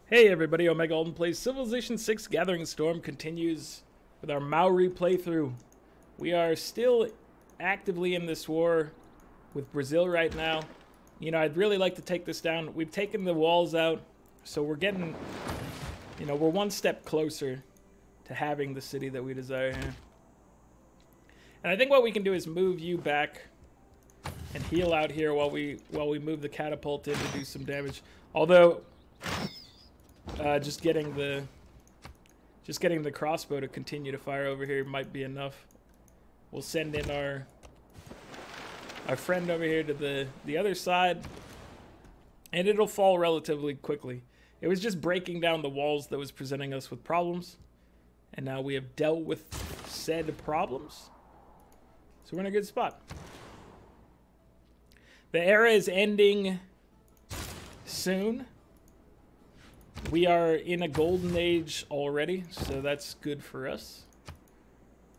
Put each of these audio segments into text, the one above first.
Hey everybody, Omega Alden plays Civilization 6 Gathering Storm continues with our Maori playthrough. We are still actively in this war with Brazil right now. You know, I'd really like to take this down. We've taken the walls out, so we're getting, you know, we're one step closer to having the city that we desire here. And I think what we can do is move you back and heal out here while we move the catapult in to do some damage. Although just getting the crossbow to continue to fire over here might be enough. We'll send in our friend over here to the other side, and it'll fall relatively quickly. It was just breaking down the walls that was presenting us with problems, and now we have dealt with said problems, so we're in a good spot. The era is ending soon. We are in a golden age already, so that's good for us.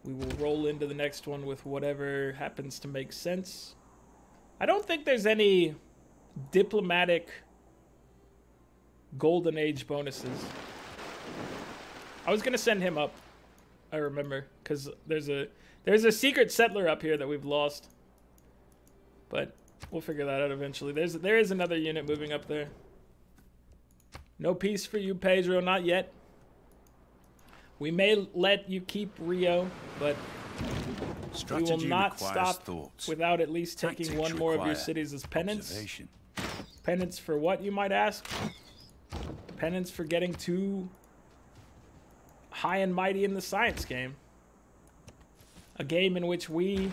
We will roll into the next one with whatever happens to make sense. I don't think there's any diplomatic golden age bonuses. I was gonna send him up, I remember, because there's a secret settler up here that we've lost, but we'll figure that out eventually. There is another unit moving up there. No peace for you, Pedro, not yet. We may let you keep Rio, but we will not stop without at least taking one more of your cities as penance. Penance for what, you might ask? Penance for getting too high and mighty in the science game. A game in which we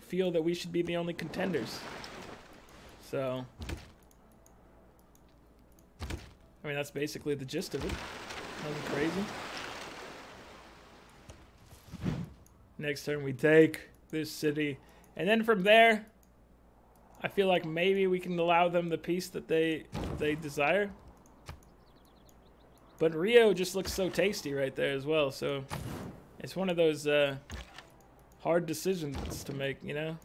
feel that we should be the only contenders. So I mean, that's basically the gist of it. Nothing crazy. Next turn we take this city. And then from there, I feel like maybe we can allow them the peace that they desire. But Rio just looks so tasty right there as well. So it's one of those hard decisions to make, you know?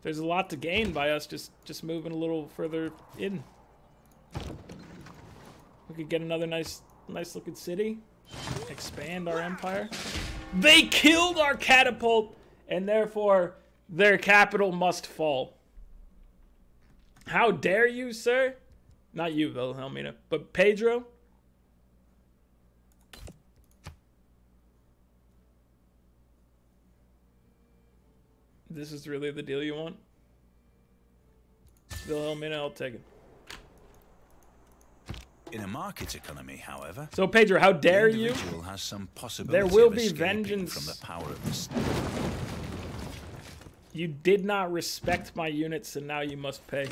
There's a lot to gain by us just moving a little further in. We could get another nice looking city, expand our empire. They killed our catapult, and therefore their capital must fall. How dare you, sir? Not you, Wilhelmina, but Pedro. This is really the deal you want? Wilhelmina, I'll take it. In a market economy, however, so Pedro, how dare you? Has some possibility there will be vengeance from the power of the state. You did not respect my units, and now you must pay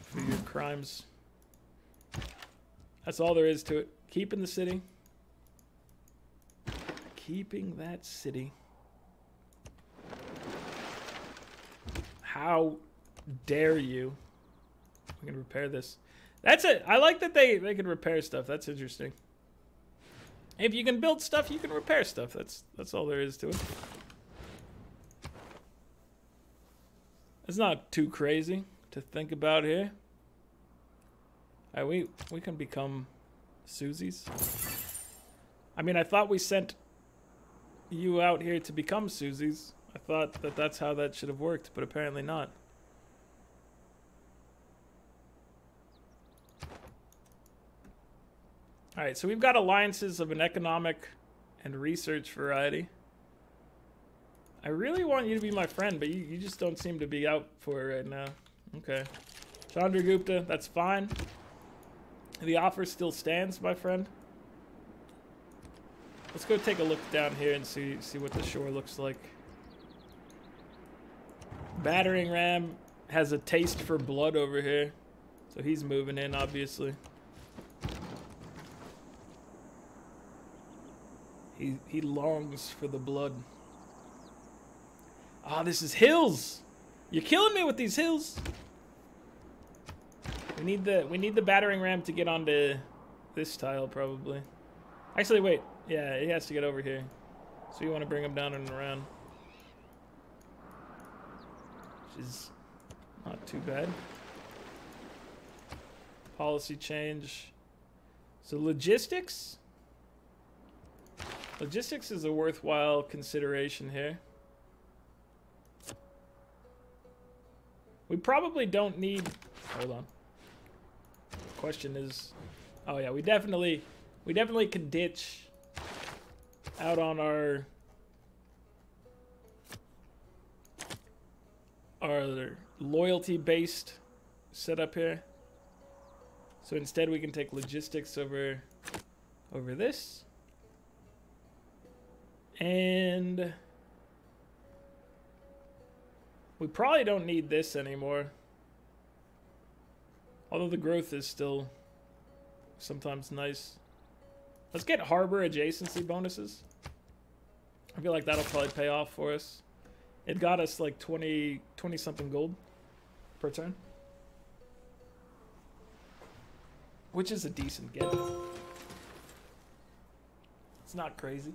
for your crimes. That's all there is to it. Keeping the city. Keeping that city. How dare you? We can repair this. That's it. I like that they can repair stuff. That's interesting. If you can build stuff, you can repair stuff. That's all there is to it. It's not too crazy to think about here. We can become Susies. I mean, I thought we sent you out here to become Susies. I thought that's how that should have worked, but apparently not. Alright, so we've got alliances of an economic and research variety. I really want you to be my friend, but you just don't seem to be out for it right now. Okay. Chandragupta, that's fine. The offer still stands, my friend. Let's go take a look down here and see what the shore looks like. Battering ram has a taste for blood over here, so he's moving in, obviously. He longs for the blood. Ah, this is hills. You're killing me with these hills. We need the battering ram to get onto this tile probably. Actually, wait. Yeah, he has to get over here. So you want to bring him down and around, which is not too bad. Policy change. So logistics? Logistics is a worthwhile consideration here. We probably don't need... Hold on. Question is... Oh yeah, we definitely could ditch out on our loyalty-based setup here. So instead we can take logistics over this. And we probably don't need this anymore. Although the growth is still sometimes nice. Let's get harbor adjacency bonuses. I feel like that'll probably pay off for us. It got us like 20 something gold per turn. Which is a decent get. It's not crazy.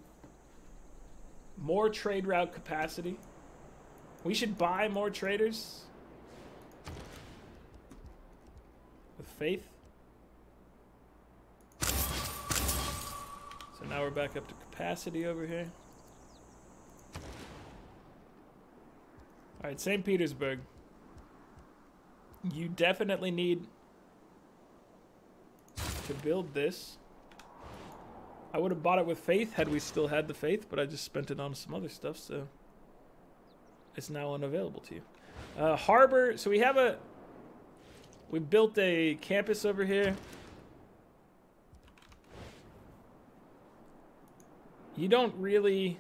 More trade route capacity. We should buy more traders. With faith. So now we're back up to capacity over here. Alright, St. Petersburg. You definitely need to build this. I would have bought it with faith had we still had the faith, but I just spent it on some other stuff, so it's now unavailable to you. Harbor, so we built a campus over here. You don't really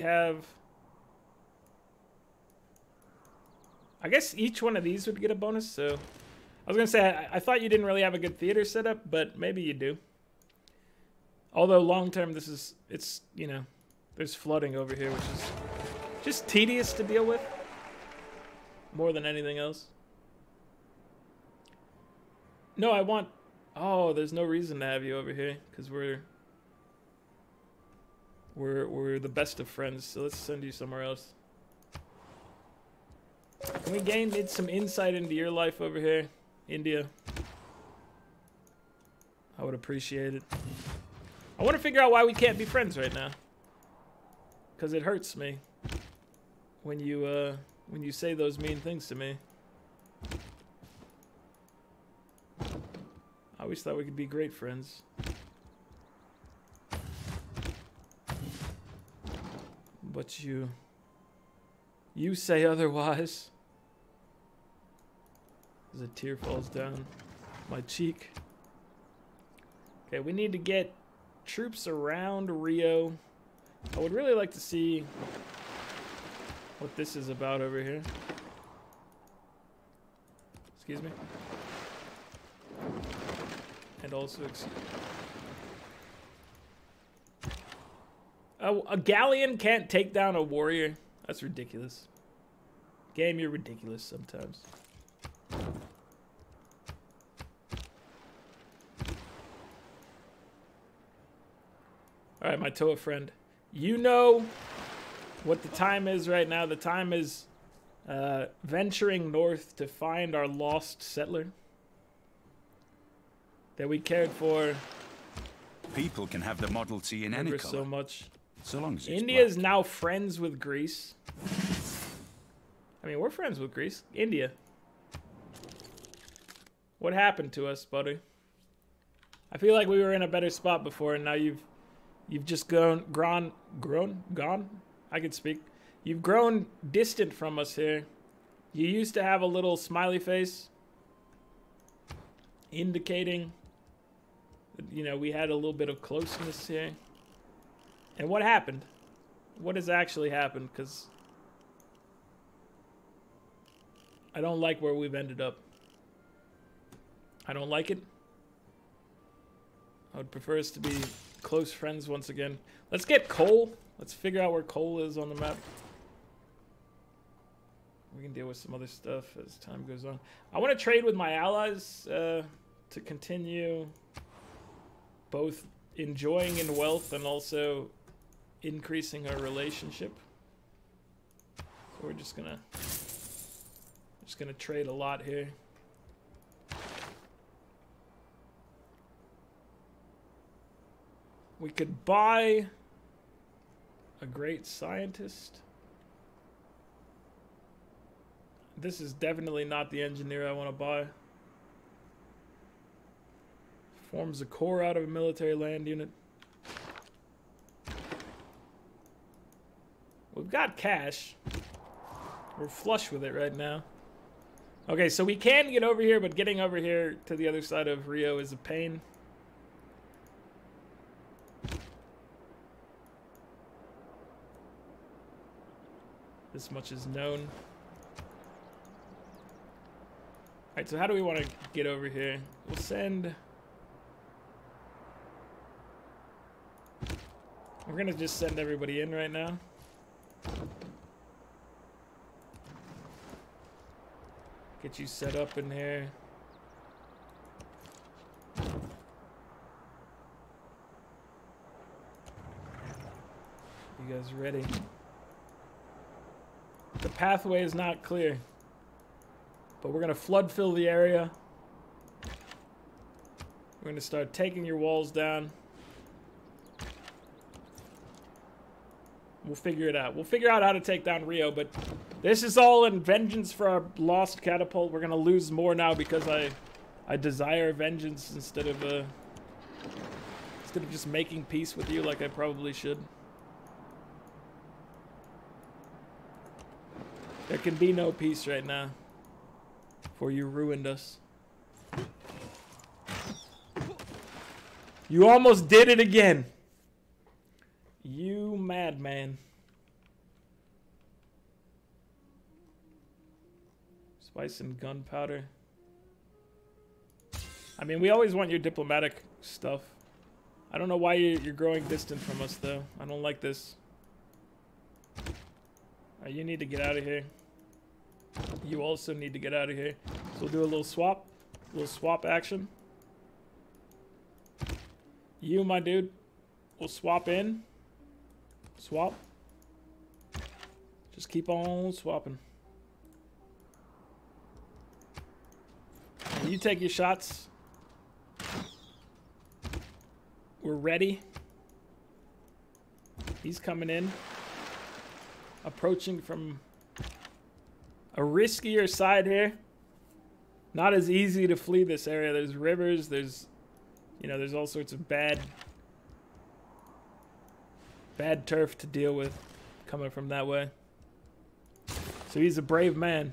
have... I guess each one of these would get a bonus, so... I was going to say, I thought you didn't really have a good theater setup, but maybe you do. Although long-term, it's, you know, there's flooding over here, which is just tedious to deal with. More than anything else. No, I want... Oh, there's no reason to have you over here, because we're the best of friends, so let's send you somewhere else. Can we gain some insight into your life over here, India? I would appreciate it. I want to figure out why we can't be friends right now. Because it hurts me when you say those mean things to me. I always thought we could be great friends. But you say otherwise. As a tear falls down my cheek. Okay, we need to get troops around Rio. I would really like to see what this is about over here. Excuse me. And also, a galleon can't take down a warrior. That's ridiculous. Game, you're ridiculous sometimes. Alright, my Toa friend. You know what the time is right now. The time is venturing north to find our lost settler that we cared for. People can have the Model T in any color. So much. So long as it's India is black. now friends with Greece. I mean, we're friends with Greece. India. What happened to us, buddy? I feel like we were in a better spot before, and now you've just gone? I can speak. You've grown distant from us here. You used to have a little smiley face indicating that, you know, we had a little bit of closeness here. And what happened? What has actually happened? Because I don't like where we've ended up. I don't like it. I would prefer us to be close friends once again. Let's get coal. Let's figure out where coal is on the map. We can deal with some other stuff as time goes on. I want to trade with my allies to continue both enjoying in wealth and also increasing our relationship. So we're just gonna Just gonna trade a lot here. We could buy a great scientist. This is definitely not the engineer I want to buy. Forms a core out of a military land unit. We've got cash. We're flush with it right now. Okay, so we can get over here, but getting over here to the other side of Rio is a pain. This much is known. Alright, so how do we want to get over here? We'll send... We're gonna just send everybody in right now. Get you set up in here. You guys ready? The pathway is not clear, but we're gonna flood fill the area. We're gonna start taking your walls down. We'll figure it out. We'll figure out how to take down Rio, but this is all in vengeance for our lost catapult. We're gonna lose more now because I desire vengeance instead of just making peace with you like I probably should. There can be no peace right now, for you ruined us. You almost did it again. You madman. Spice and gunpowder. I mean, we always want your diplomatic stuff. I don't know why you're growing distant from us, though. I don't like this. Alright, you need to get out of here. You also need to get out of here. So we'll do a little swap action. You, my dude, we'll swap in. Swap. Just keep on swapping. You take your shots. We're ready. He's coming in. Approaching from a riskier side here. Not as easy to flee this area. There's rivers, there's all sorts of bad turf to deal with coming from that way. So he's a brave man.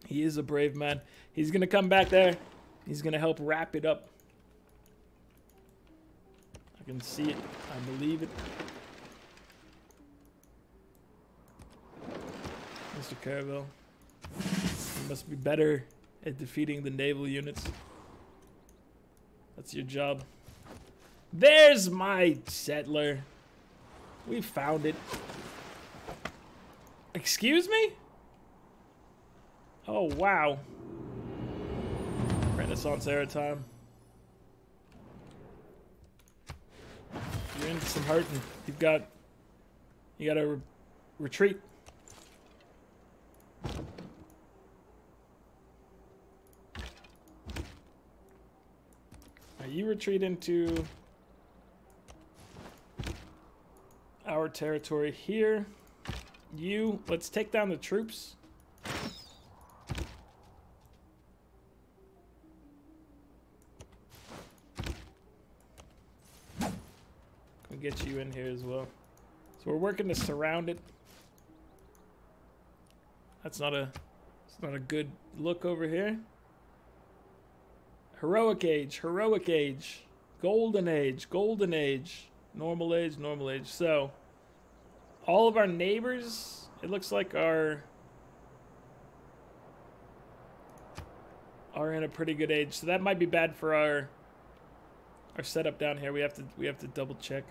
He is a brave man. He's gonna come back there. He's gonna help wrap it up. I can see it. I believe it. Mr. Caravel. You must be better at defeating the naval units. That's your job. There's my settler. We found it. Excuse me? Oh, wow. Renaissance era time. You're in some hurting. You gotta retreat. Now you retreat into our territory here. Let's take down the troops. Can get you in here as well. So we're working to surround it. It's not a good look over here. Heroic age, golden age, normal age. So all of our neighbors, it looks like are in a pretty good age. So that might be bad for our setup down here. We have to double check.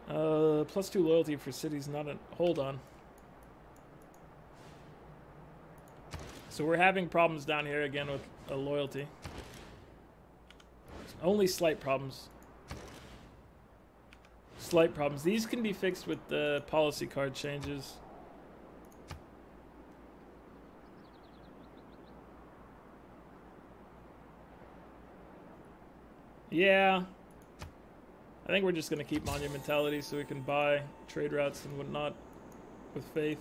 +2 loyalty for cities, not a... Hold on. So we're having problems down here again with loyalty. Only slight problems. slight problems. These can be fixed with the policy card changes. Yeah. I think we're just going to keep monumentality so we can buy trade routes and whatnot with faith.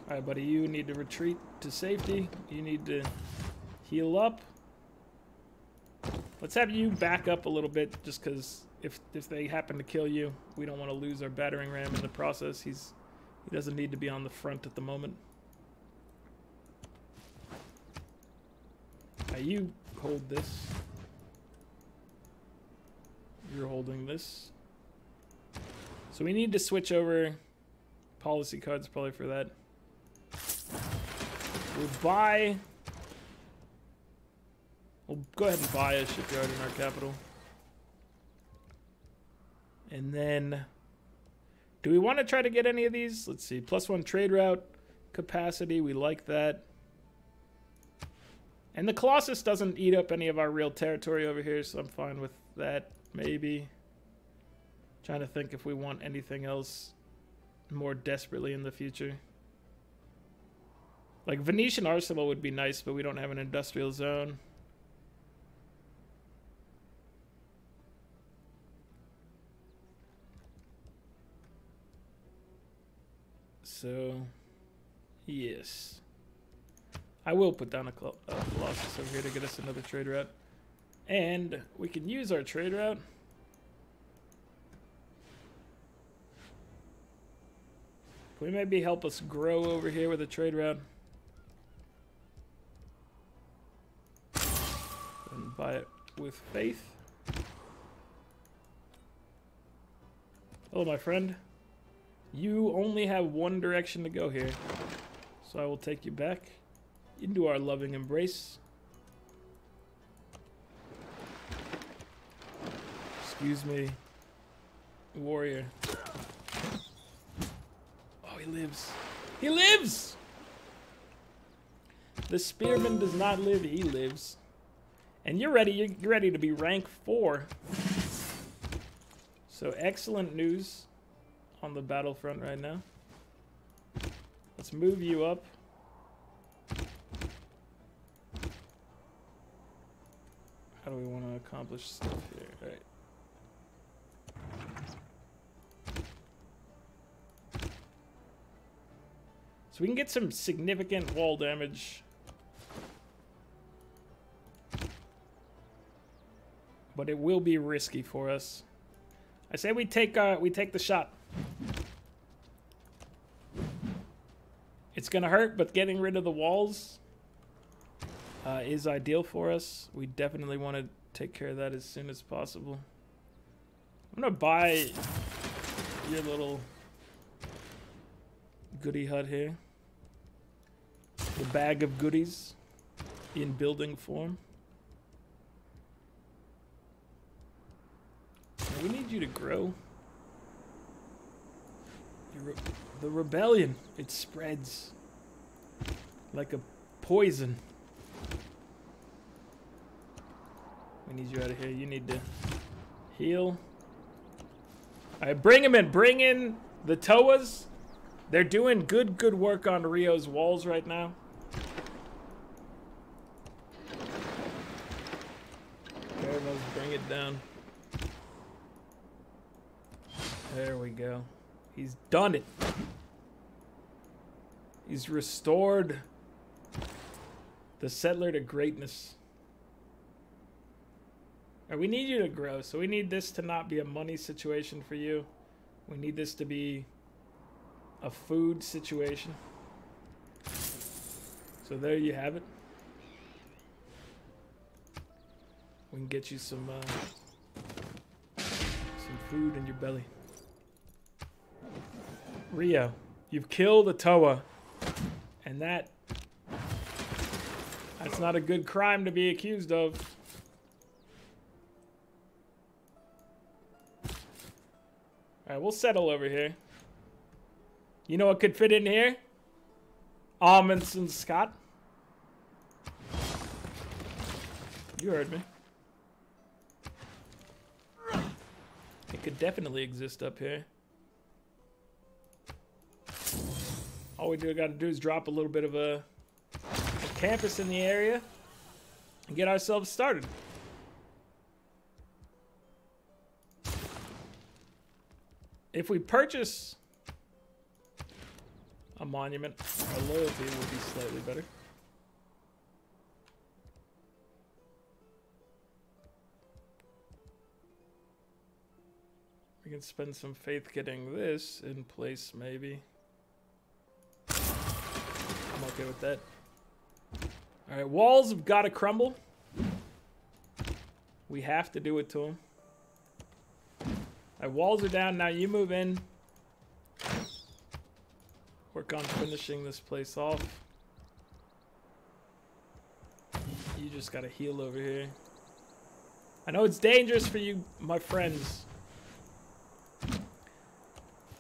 Alright, buddy, you need to retreat to safety. You need to heal up. Let's have you back up a little bit just because if they happen to kill you, we don't want to lose our battering ram in the process. He doesn't need to be on the front at the moment. You hold this. You're holding this. So we need to switch over policy cards probably for that. We'll go ahead and buy a shipyard in our capital. And then, do we want to try to get any of these? Let's see, +1 trade route capacity, we like that. And the Colossus doesn't eat up any of our real territory over here, so I'm fine with that, maybe. Trying to think if we want anything else more desperately in the future. Like Venetian Arsenal would be nice, but we don't have an industrial zone. So, yes. I will put down a Colossus over here to get us another trade route. And we can use our trade route. Can we maybe help us grow over here with a trade route? And buy it with faith. Hello, my friend. You only have one direction to go here. So I will take you back into our loving embrace. Excuse me, warrior. Oh, he lives. He lives! The spearman does not live, he lives. And you're ready to be rank 4. So excellent news on the battlefront right now. Let's move you up. How do we want to accomplish stuff here? All right. So we can get some significant wall damage. But it will be risky for us. I say we take the shot. It's gonna hurt, but getting rid of the walls is ideal for us. We definitely want to take care of that as soon as possible. I'm gonna buy your little goodie hut here. The bag of goodies in building form. Now we need you to grow. The rebellion, it spreads like a poison. We need you out of here. You need to heal. Alright, bring him in. Bring in the Toas. They're doing good work on Rio's walls right now. Okay, let's bring it down. There we go. He's done it. He's restored the settler to greatness. Right, we need you to grow, so we need this to not be a money situation for you. We need this to be a food situation. So there you have it. We can get you some food in your belly. Rio, you've killed a Toa, and that's not a good crime to be accused of. Alright, we'll settle over here. You know what could fit in here? Amundsen Scott. You heard me. It could definitely exist up here. All we gotta do is drop a little bit of a campus in the area and get ourselves started. If we purchase a monument, our loyalty will be slightly better. We can spend some faith getting this in place, maybe. I'm okay with that. Alright, walls have got to crumble. We have to do it to them. Alright, walls are down. Now you move in. Work on finishing this place off. You just got to heal over here. I know it's dangerous for you, my friends.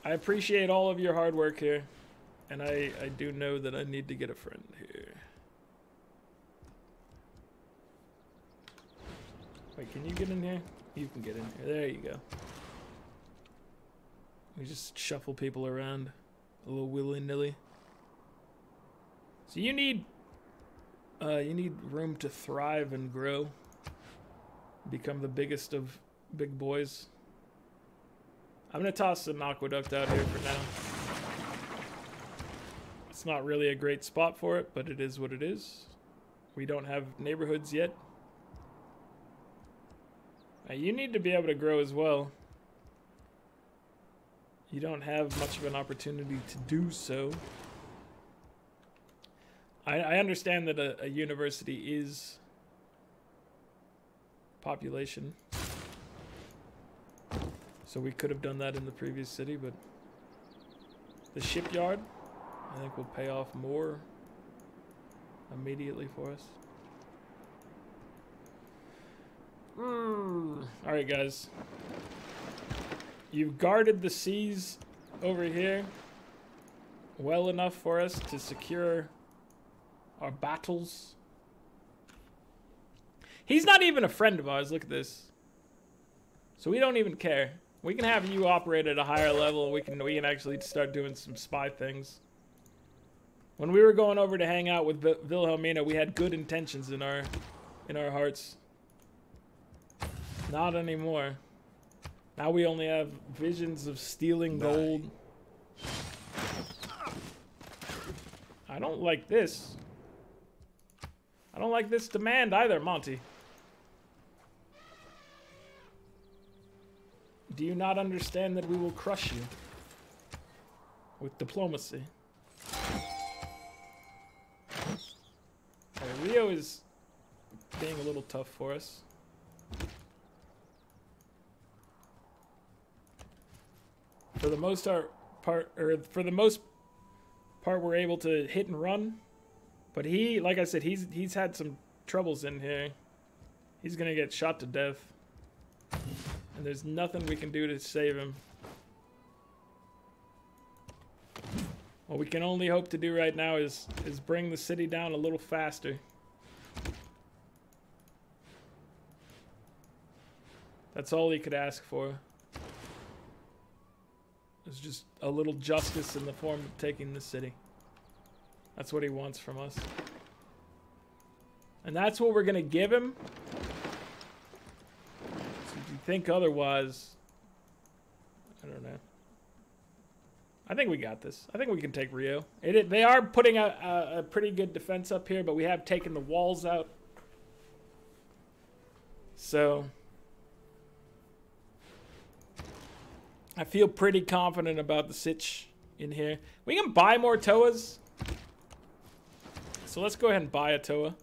I appreciate all of your hard work here. And I do know that I need to get a friend here. Wait, can you get in here? You can get in here. There you go. We just shuffle people around a little willy-nilly. So you need room to thrive and grow. Become the biggest of big boys. I'm gonna toss an aqueduct out here for now. It's not really a great spot for it, but it is what it is. We don't have neighborhoods yet. Now, you need to be able to grow as well. You don't have much of an opportunity to do so. I understand that a university is population. So we could have done that in the previous city, but the shipyard, I think, will pay off more immediately for us. Alright, guys. You've guarded the seas over here well enough for us to secure our battles. He's not even a friend of ours. Look at this. So we don't even care. We can have you operate at a higher level. We can actually start doing some spy things. When we were going over to hang out with Wilhelmina, we had good intentions in our hearts. Not anymore. Now we only have visions of stealing gold. I don't like this. I don't like this demand either, Monty. Do you not understand that we will crush you with diplomacy? Rio is being a little tough for us. For the most part, we're able to hit and run. But he, like I said, he's had some troubles in here. He's gonna get shot to death. And there's nothing we can do to save him. What we can only hope to do right now is bring the city down a little faster. That's all he could ask for. It's just a little justice in the form of taking the city. That's what he wants from us. And that's what we're gonna give him. So if you think otherwise, I don't know. I think we got this. I think we can take Rio. They are putting a pretty good defense up here, but we have taken the walls out. So I feel pretty confident about the sitch in here. We can buy more Toas. So let's go ahead and buy a Toa.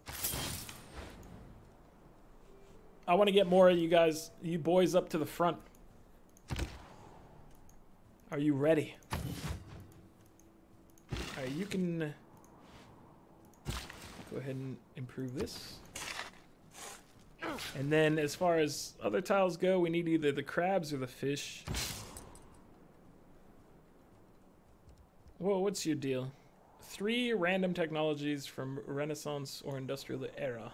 I want to get more of you guys, you boys, up to the front. Are you ready? Alright, you can go ahead and improve this. And then as far as other tiles go, we need either the crabs or the fish. Whoa, what's your deal? 3 random technologies from Renaissance or Industrial Era.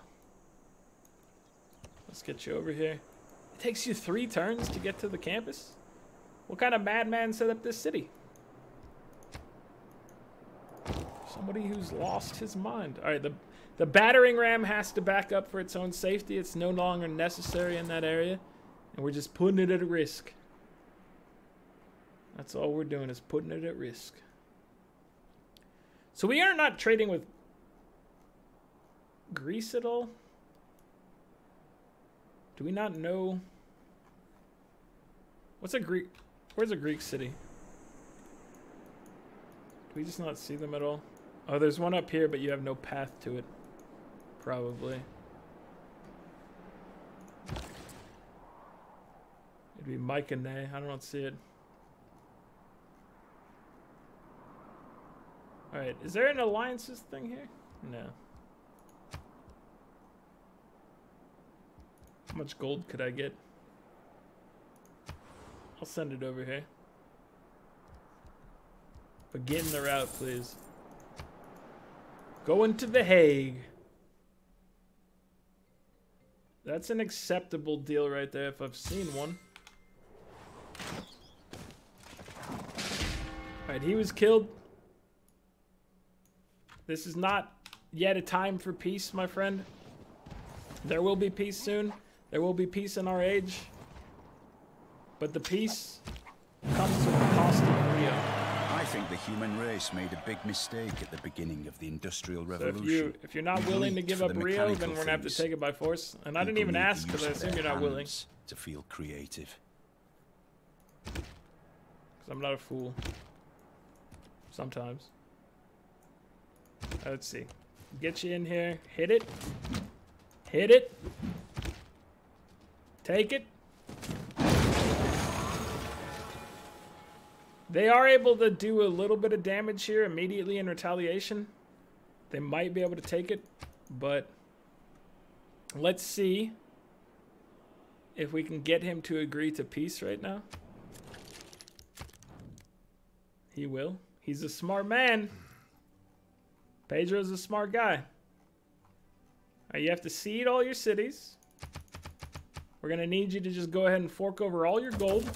Let's get you over here. takes you 3 turns to get to the campus? What kind of madman set up this city? Somebody who's lost his mind. All right, the battering ram has to back up for its own safety. It's no longer necessary in that area, and we're just putting it at risk. That's all we're doing, is putting it at risk. So we are not trading with Greece at all? Do we not know? What's a Greek? Where's a Greek city? Do we just not see them at all? Oh, there's one up here, but you have no path to it. Probably. It'd be Mycenae. I don't see it. Alright, is there an alliances thing here? No. How much gold could I get? I'll send it over here. But get in the route, please. Going to The Hague. That's an acceptable deal right there if I've seen one. Alright, he was killed. This is not yet a time for peace, my friend. There will be peace soon. There will be peace in our age. But the peace comes with the cost of Rio. I think the human race made a big mistake at the beginning of the Industrial Revolution. So if you're not willing to give up Rio, then we're going to have to take it by force. And I didn't even ask because I assume you're not willing. To feel creative. Because I'm not a fool. Sometimes. Let's see. Get you in here. Hit it. Hit it. Take it. They are able to do a little bit of damage here immediately in retaliation. They might be able to take it, but let's see if we can get him to agree to peace right now. He will. He's a smart man. Pedro's a smart guy. You have to cede all your cities. We're going to need you to just go ahead and fork over all your gold.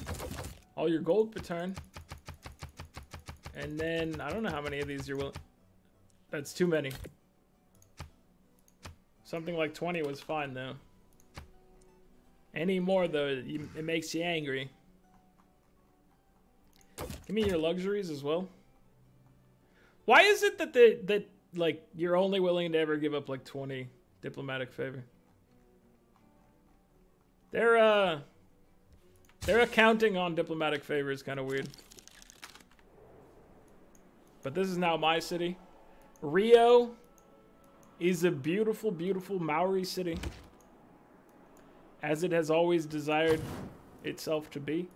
All your gold per turn. And then, I don't know how many of these you're willing. That's too many. Something like 20 was fine, though. Any more, though, it makes you angry. Give me your luxuries as well. Why is it that like, you're only willing to ever give up, like, 20 diplomatic favor? Their accounting on diplomatic favor is kind of weird. But this is now my city. Rio is a beautiful, beautiful Maori city. As it has always desired itself to be.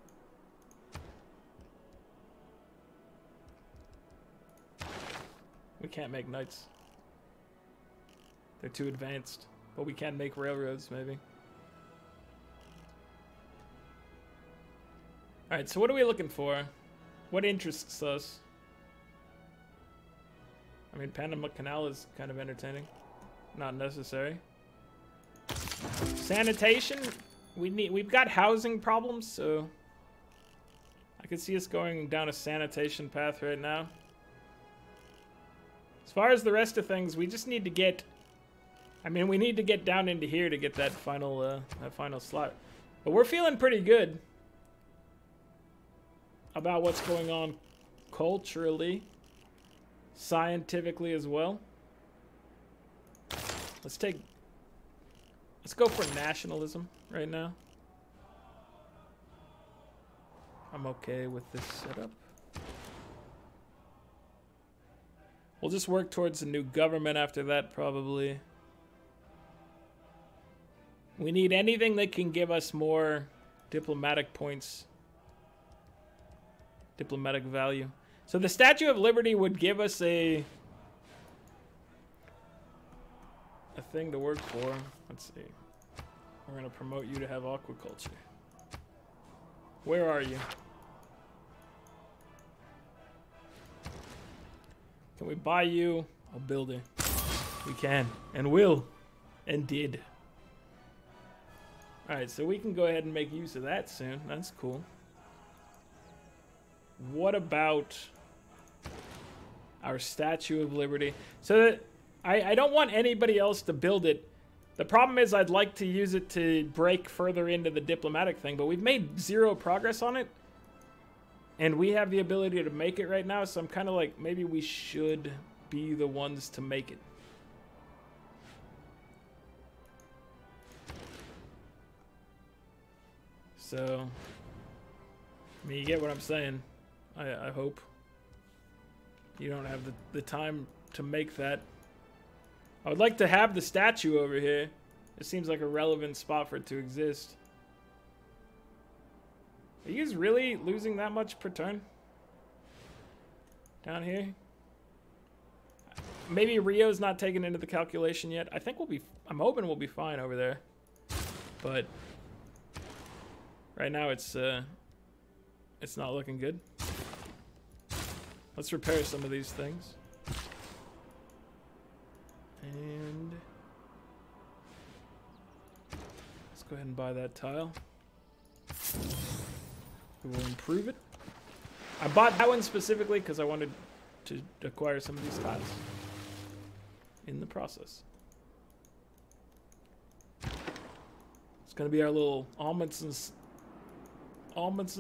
We can't make knights. They're too advanced. But we can make railroads, maybe. Alright, so what are we looking for? What interests us? I mean, Panama Canal is kind of entertaining. Not necessary. Sanitation? We've got housing problems, so I could see us going down a sanitation path right now. As far as the rest of things, we just need to get... I mean, we need to get down into here to get that final slot. But we're feeling pretty good about what's going on culturally, scientifically as well. Let's go for nationalism right now. I'm okay with this setup. We'll just work towards a new government after that, probably. We need anything that can give us more diplomatic points. Diplomatic value. So the Statue of Liberty would give us a thing to work for. Let's see. We're going to promote you to have aquaculture. Where are you? Can we buy you a building? We can. And will. And did. Alright, so we can go ahead and make use of that soon. That's cool. What about our Statue of Liberty? So that I don't want anybody else to build it. The problem is I'd like to use it to break further into the diplomatic thing, but we've made 0 progress on it. And we have the ability to make it right now, so I'm kind of like, maybe we should be the ones to make it. So, I mean, you get what I'm saying. I hope. You don't have the time to make that. I would like to have the statue over here. It seems like a relevant spot for it to exist. Are you guys really losing that much per turn? Down here? Maybe Rio's not taken into the calculation yet. I think we'll be... I'm hoping we'll be fine over there. But... right now it's not looking good. Let's repair some of these things. And let's go ahead and buy that tile. We will improve it. I bought that one specifically because I wanted to acquire some of these tiles in the process. It's going to be our little Amundsen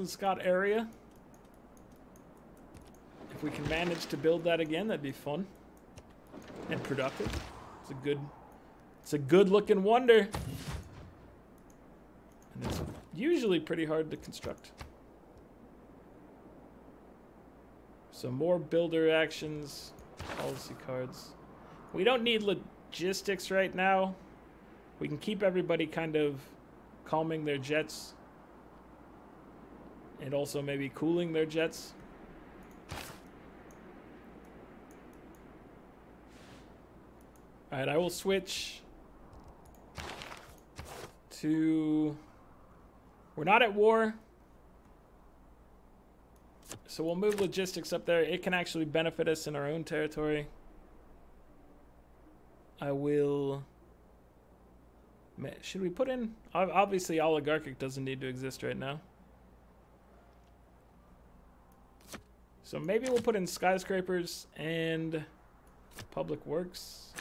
Scott area. If we can manage to build that again, that'd be fun and productive. It's a good looking wonder. And it's usually pretty hard to construct. So more builder actions, policy cards. We don't need logistics right now. We can keep everybody kind of calming their jets. And also maybe cooling their jets. Alright, I will switch to... we're not at war. So we'll move logistics up there. It can actually benefit us in our own territory. I will... should we put in... obviously oligarchic doesn't need to exist right now. So maybe we'll put in skyscrapers and public works.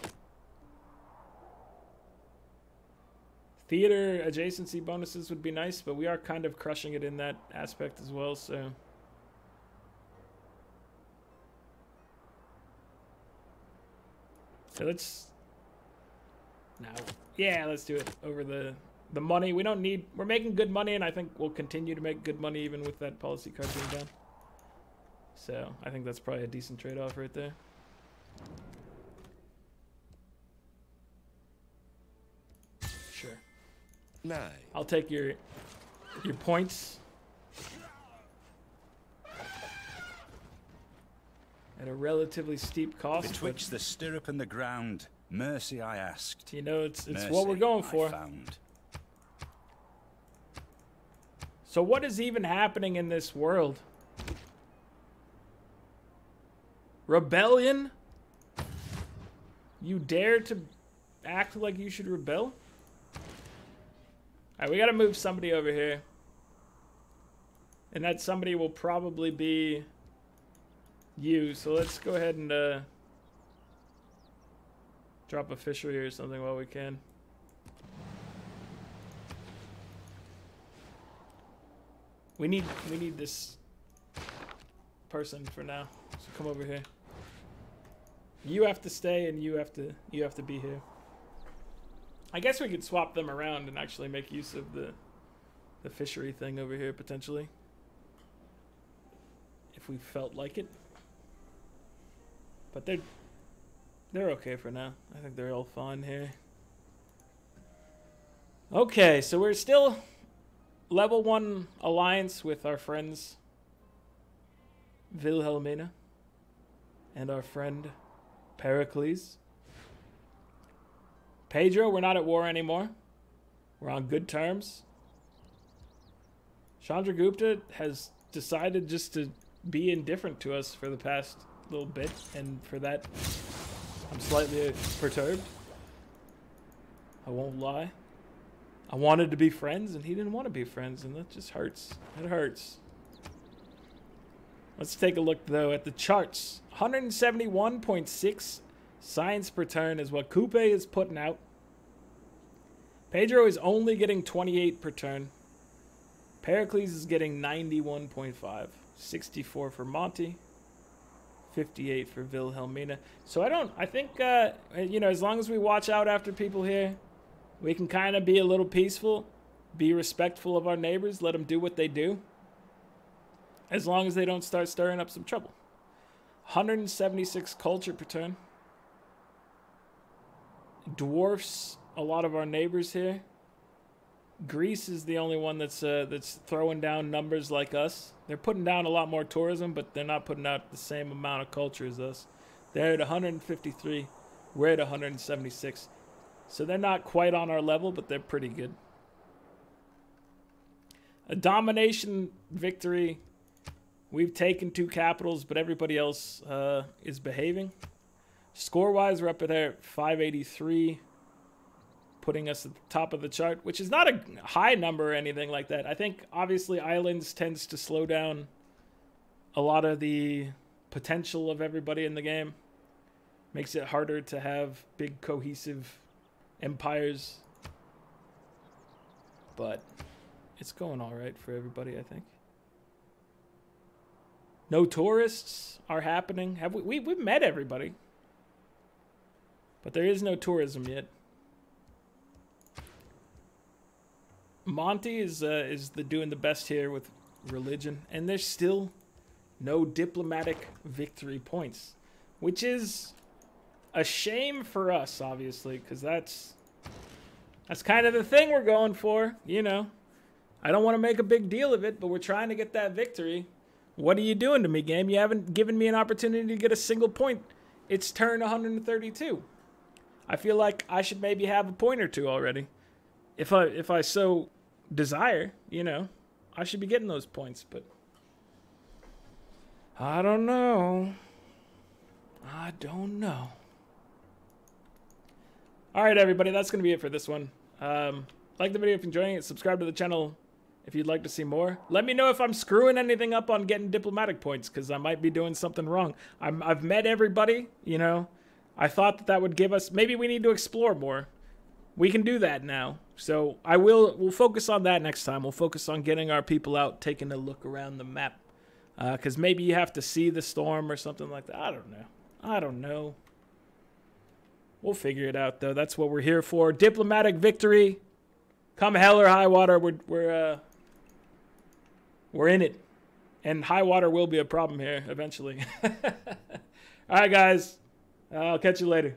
Theater adjacency bonuses would be nice, but we are kind of crushing it in that aspect as well, so... so let's... now, yeah, let's do it over the money. We don't need... we're making good money, and I think we'll continue to make good money even with that policy card being down. So, I think that's probably a decent trade-off right there. Sure. Nice. I'll take your points. At a relatively steep cost. Betwixt the stirrup and the ground, mercy I asked. You know, it's what we're going for. So what is even happening in this world? Rebellion? You dare to act like you should rebel? Alright, we gotta move somebody over here. And that somebody will probably be you. So let's go ahead and drop a fishery or something while we can. We need this person for now. So come over here. You have to stay and you have to be here. I guess we could swap them around and actually make use of the fishery thing over here potentially. If we felt like it. But they're okay for now. I think they're all fine here. Okay, so we're still level 1 alliance with our friends Wilhelmina and our friend Pericles. Pedro, we're not at war anymore. We're on good terms. Chandragupta has decided just to be indifferent to us for the past little bit, and for that I'm slightly perturbed. I won't lie. I wanted to be friends, and he didn't want to be friends, and that just hurts. It hurts. Let's take a look, though, at the charts. 171.6 science per turn is what Coupe is putting out. Pedro is only getting 28 per turn. Pericles is getting 91.5. 64 for Monty. 58 for Wilhelmina. So I think, you know, as long as we watch out after people here, we can kind of be a little peaceful, be respectful of our neighbors, let them do what they do. As long as they don't start stirring up some trouble. 176 culture per turn. Dwarfs a lot of our neighbors here. Greece is the only one that's throwing down numbers like us. They're putting down a lot more tourism, but they're not putting out the same amount of culture as us. They're at 153. We're at 176. So they're not quite on our level, but they're pretty good. A domination victory. We've taken 2 capitals, but everybody else is behaving. Score-wise, we're up there at 583, putting us at the top of the chart, which is not a high number or anything like that. I think, obviously, Islands tends to slow down a lot of the potential of everybody in the game. Makes it harder to have big, cohesive empires. But it's going all right for everybody, I think. No tourists are happening. We've met everybody, but there is no tourism yet. Monty is doing the best here with religion, and there's still no diplomatic victory points, which is a shame for us, obviously, because that's kind of the thing we're going for, you know. I don't want to make a big deal of it, but we're trying to get that victory. What are you doing to me, game? You haven't given me an opportunity to get a single point. It's turn 132. I feel like I should maybe have a point or 2 already. If I so desire, you know, I should be getting those points, but I don't know. I don't know. All right, everybody, that's going to be it for this one. Like the video if you're enjoying it. Subscribe to the channel if you'd like to see more. Let me know if I'm screwing anything up on getting diplomatic points, because I might be doing something wrong. I've met everybody, you know. I thought that would give us... Maybe we need to explore more. We can do that now. So we'll focus on that next time. We'll focus on getting our people out, taking a look around the map. Because maybe you have to see the storm or something like that. I don't know. I don't know. We'll figure it out, though. That's what we're here for. Diplomatic victory. Come hell or high water, we're in it. And high water will be a problem here eventually. All right, guys. I'll catch you later.